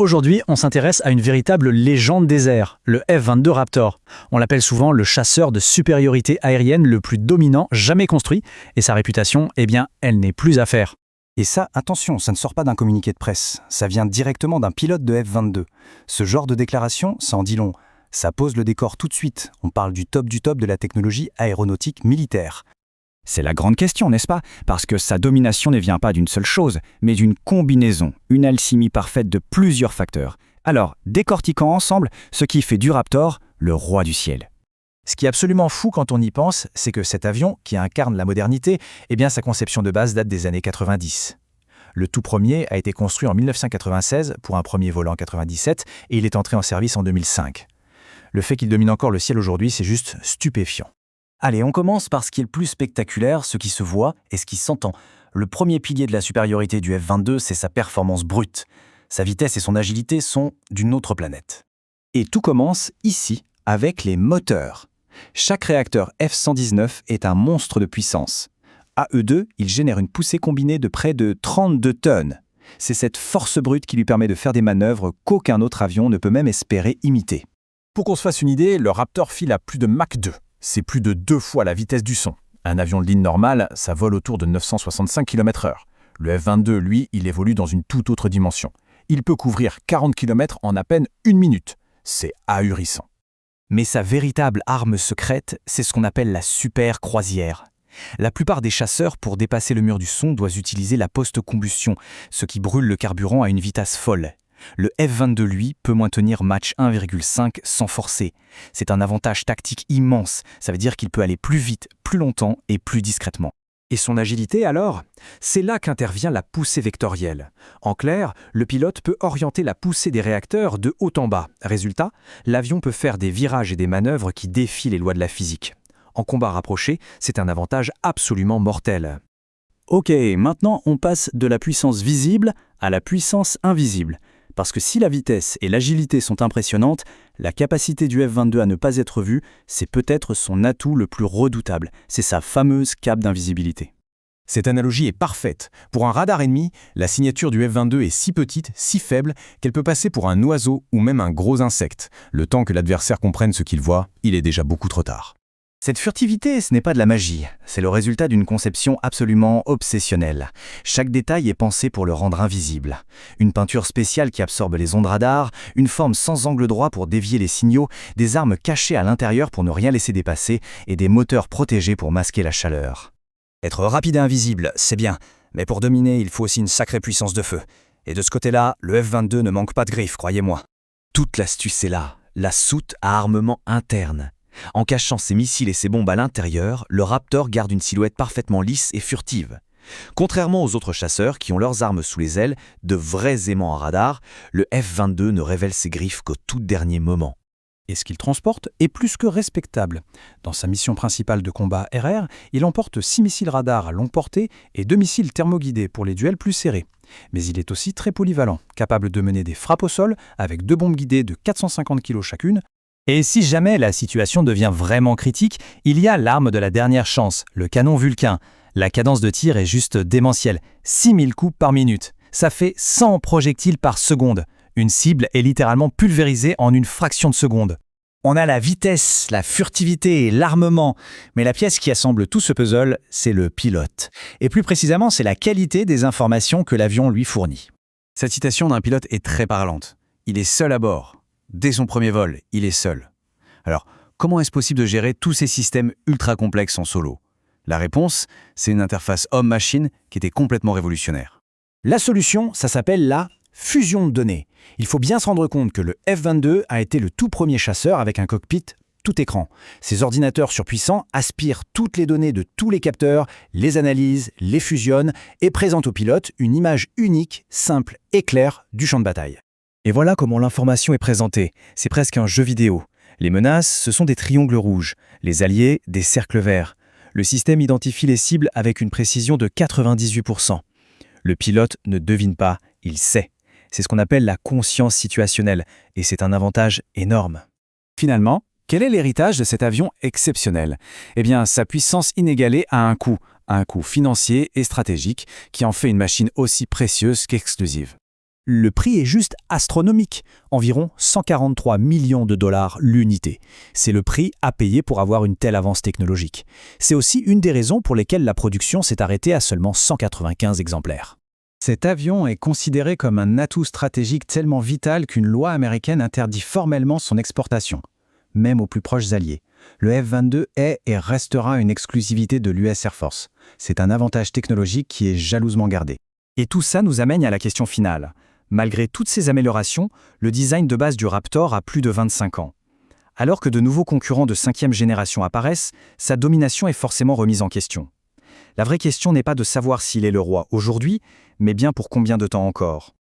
Aujourd'hui, on s'intéresse à une véritable légende des airs, le F-22 Raptor. On l'appelle souvent le chasseur de supériorité aérienne le plus dominant jamais construit, et sa réputation, elle n'est plus à faire. Et ça, attention, ça ne sort pas d'un communiqué de presse, ça vient directement d'un pilote de F-22. Ce genre de déclaration, ça en dit long. Ça pose le décor tout de suite, on parle du top de la technologie aéronautique militaire. C'est la grande question, n'est-ce pas? Parce que sa domination ne vient pas d'une seule chose, mais d'une combinaison, une alchimie parfaite de plusieurs facteurs. Alors, décortiquons ensemble ce qui fait du Raptor le roi du ciel. Ce qui est absolument fou quand on y pense, c'est que cet avion, qui incarne la modernité, sa conception de base date des années 90. Le tout premier a été construit en 1996 pour un premier vol en 97 et il est entré en service en 2005. Le fait qu'il domine encore le ciel aujourd'hui, c'est juste stupéfiant. Allez, on commence par ce qui est le plus spectaculaire, ce qui se voit et ce qui s'entend. Le premier pilier de la supériorité du F-22, c'est sa performance brute. Sa vitesse et son agilité sont d'une autre planète. Et tout commence ici, avec les moteurs. Chaque réacteur F-119 est un monstre de puissance. À eux deux, ils génèrent une poussée combinée de près de 32 tonnes. C'est cette force brute qui lui permet de faire des manœuvres qu'aucun autre avion ne peut même espérer imiter. Pour qu'on se fasse une idée, le Raptor file à plus de Mach 2. C'est plus de 2 fois la vitesse du son. Un avion de ligne normale, ça vole autour de 965 km/h. Le F-22, lui, il évolue dans une toute autre dimension. Il peut couvrir 40 km en à peine 1 minute. C'est ahurissant. Mais sa véritable arme secrète, c'est ce qu'on appelle la super croisière. La plupart des chasseurs, pour dépasser le mur du son, doivent utiliser la post-combustion, ce qui brûle le carburant à une vitesse folle. Le F-22, lui, peut maintenir Mach 1,5 sans forcer. C'est un avantage tactique immense, ça veut dire qu'il peut aller plus vite, plus longtemps et plus discrètement. Et son agilité alors? C'est là qu'intervient la poussée vectorielle. En clair, le pilote peut orienter la poussée des réacteurs de haut en bas. Résultat, l'avion peut faire des virages et des manœuvres qui défient les lois de la physique. En combat rapproché, c'est un avantage absolument mortel. Ok, maintenant on passe de la puissance visible à la puissance invisible. Parce que si la vitesse et l'agilité sont impressionnantes, la capacité du F-22 à ne pas être vu, c'est peut-être son atout le plus redoutable. C'est sa fameuse cape d'invisibilité. Cette analogie est parfaite. Pour un radar ennemi, la signature du F-22 est si petite, si faible, qu'elle peut passer pour un oiseau ou même un gros insecte. Le temps que l'adversaire comprenne ce qu'il voit, il est déjà beaucoup trop tard. Cette furtivité, ce n'est pas de la magie, c'est le résultat d'une conception absolument obsessionnelle. Chaque détail est pensé pour le rendre invisible. Une peinture spéciale qui absorbe les ondes radar, une forme sans angle droit pour dévier les signaux, des armes cachées à l'intérieur pour ne rien laisser dépasser et des moteurs protégés pour masquer la chaleur. Être rapide et invisible, c'est bien, mais pour dominer, il faut aussi une sacrée puissance de feu. Et de ce côté-là, le F-22 ne manque pas de griffes, croyez-moi. Toute l'astuce est là, la soute à armement interne. En cachant ses missiles et ses bombes à l'intérieur, le Raptor garde une silhouette parfaitement lisse et furtive. Contrairement aux autres chasseurs qui ont leurs armes sous les ailes, de vrais aimants à radar, le F-22 ne révèle ses griffes qu'au tout dernier moment. Et ce qu'il transporte est plus que respectable. Dans sa mission principale de combat RR, il emporte 6 missiles radar à longue portée et 2 missiles thermoguidés pour les duels plus serrés. Mais il est aussi très polyvalent, capable de mener des frappes au sol avec 2 bombes guidées de 450 kg chacune. Et si jamais la situation devient vraiment critique, il y a l'arme de la dernière chance, le canon Vulcain. La cadence de tir est juste démentielle, 6000 coups par minute. Ça fait 100 projectiles par seconde. Une cible est littéralement pulvérisée en une fraction de seconde. On a la vitesse, la furtivité et l'armement, mais la pièce qui assemble tout ce puzzle, c'est le pilote. Et plus précisément, c'est la qualité des informations que l'avion lui fournit. Cette citation d'un pilote est très parlante. Il est seul à bord. Dès son premier vol, il est seul. Alors, comment est-ce possible de gérer tous ces systèmes ultra complexes en solo? La réponse, c'est une interface homme-machine qui était complètement révolutionnaire. La solution, ça s'appelle la fusion de données. Il faut bien se rendre compte que le F-22 a été le tout premier chasseur avec un cockpit tout écran. Ces ordinateurs surpuissants aspirent toutes les données de tous les capteurs, les analysent, les fusionnent et présentent au pilote une image unique, simple et claire du champ de bataille. Et voilà comment l'information est présentée. C'est presque un jeu vidéo. Les menaces, ce sont des triangles rouges. Les alliés, des cercles verts. Le système identifie les cibles avec une précision de 98%. Le pilote ne devine pas, il sait. C'est ce qu'on appelle la conscience situationnelle, et c'est un avantage énorme. Finalement, quel est l'héritage de cet avion exceptionnel? Eh bien, sa puissance inégalée a un coût financier et stratégique qui en fait une machine aussi précieuse qu'exclusive. Le prix est juste astronomique, environ 143 millions de dollars l'unité. C'est le prix à payer pour avoir une telle avance technologique. C'est aussi une des raisons pour lesquelles la production s'est arrêtée à seulement 195 exemplaires. Cet avion est considéré comme un atout stratégique tellement vital qu'une loi américaine interdit formellement son exportation, même aux plus proches alliés. Le F-22 est et restera une exclusivité de l'US Air Force. C'est un avantage technologique qui est jalousement gardé. Et tout ça nous amène à la question finale. Malgré toutes ces améliorations, le design de base du Raptor a plus de 25 ans. Alors que de nouveaux concurrents de 5e génération apparaissent, sa domination est forcément remise en question. La vraie question n'est pas de savoir s'il est le roi aujourd'hui, mais bien pour combien de temps encore.